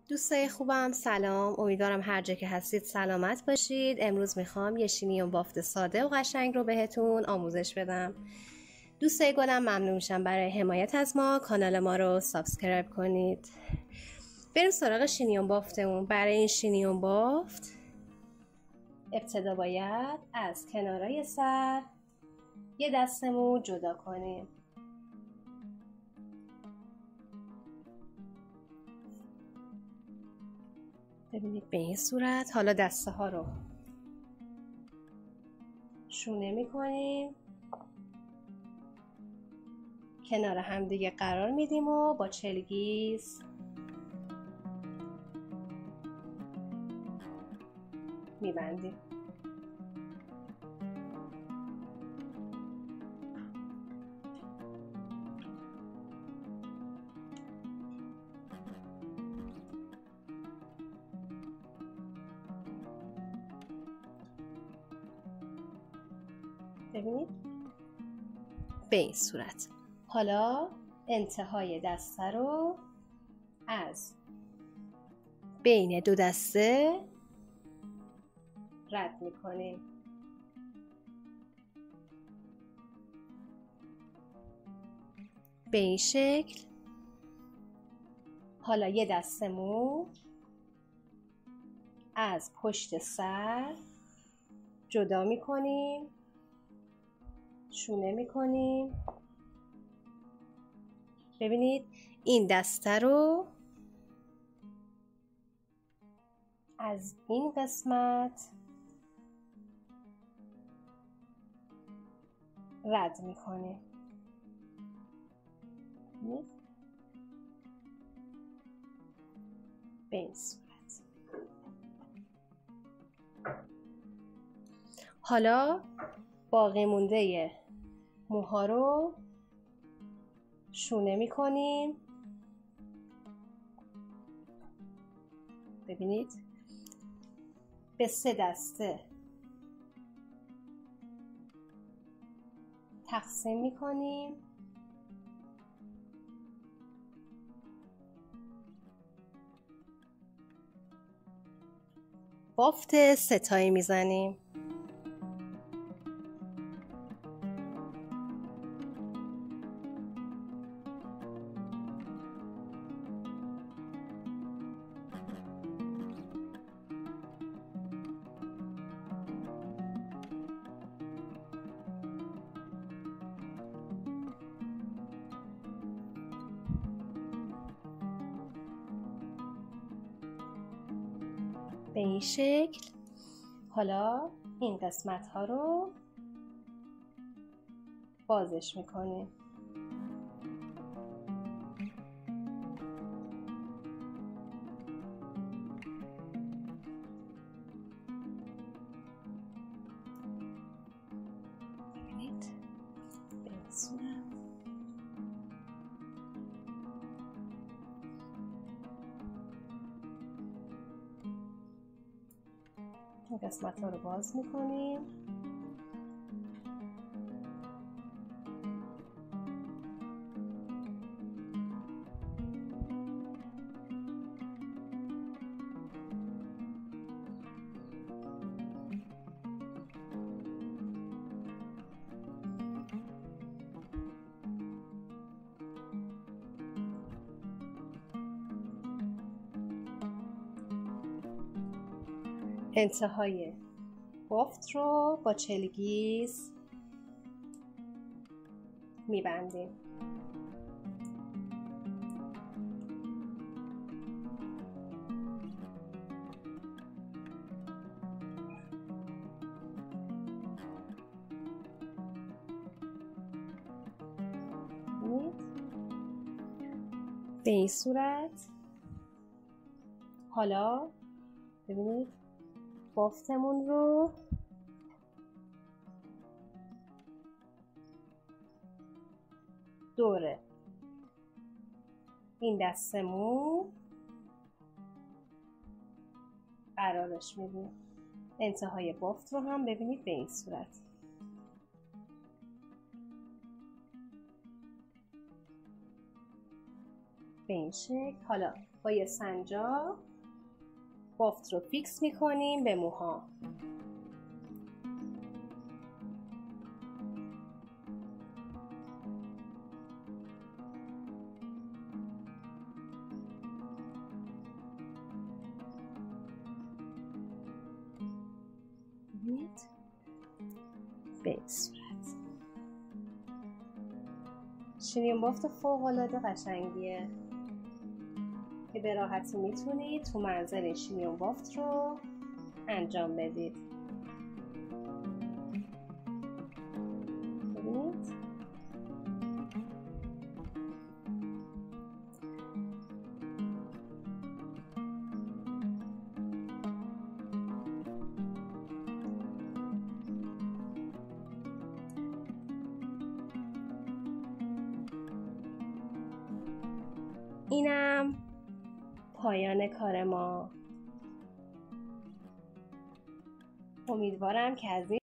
دوستای خوبم سلام، امیدوارم هر جا که هستید سلامت باشید. امروز میخوام یه شینیون بافت ساده و قشنگ رو بهتون آموزش بدم. دوستای گلم ممنون میشم برای حمایت از ما کانال ما رو سابسکرایب کنید. بریم سراغ شینیون بافتمون. برای این شینیون بافت ابتدا باید از کنارای سر یه دستمون جدا کنیم. ببینید به این صورت. حالا دسته ها رو شونه میکنیم، کنار هم دیگه قرار میدیم و با چلگیز میبندیم. ببینید به این صورت. حالا انتهای دسته رو از بین دو دسته رد میکنیم. به این شکل. حالا یه دسته مو از پشت سر جدا میکنیم، شونه میکنیم. ببینید این دسته رو از این قسمت رد میکنیم. به این صورت. حالا باقی مونده موها رو شونه میکنیم. ببینید به 3 دسته تقسیم میکنیم. بافت ستایی میزنیم. به این شکل. حالا این قسمت ها رو بازش میکنیم. ببینید به این صورت. این قسمت ها رو باز میکنیم. انتهای بافت رو با چلگیز میبندیم. به این صورت. حالا ببینید بافتمون رو دوره این دسته مو قرارش میدیم. انتهای بافت رو هم ببینید به این صورت. به این شکل. حالا با یه سنجاق بافت رو فیکس میکنیم به موها. به این صورت شیرین بافت فوق‌العاده قشنگیه که به راحتی میتونید تو منزل شیرین بافت رو انجام بدید. ببینید اینم پایان کار ما. امیدوارم که از این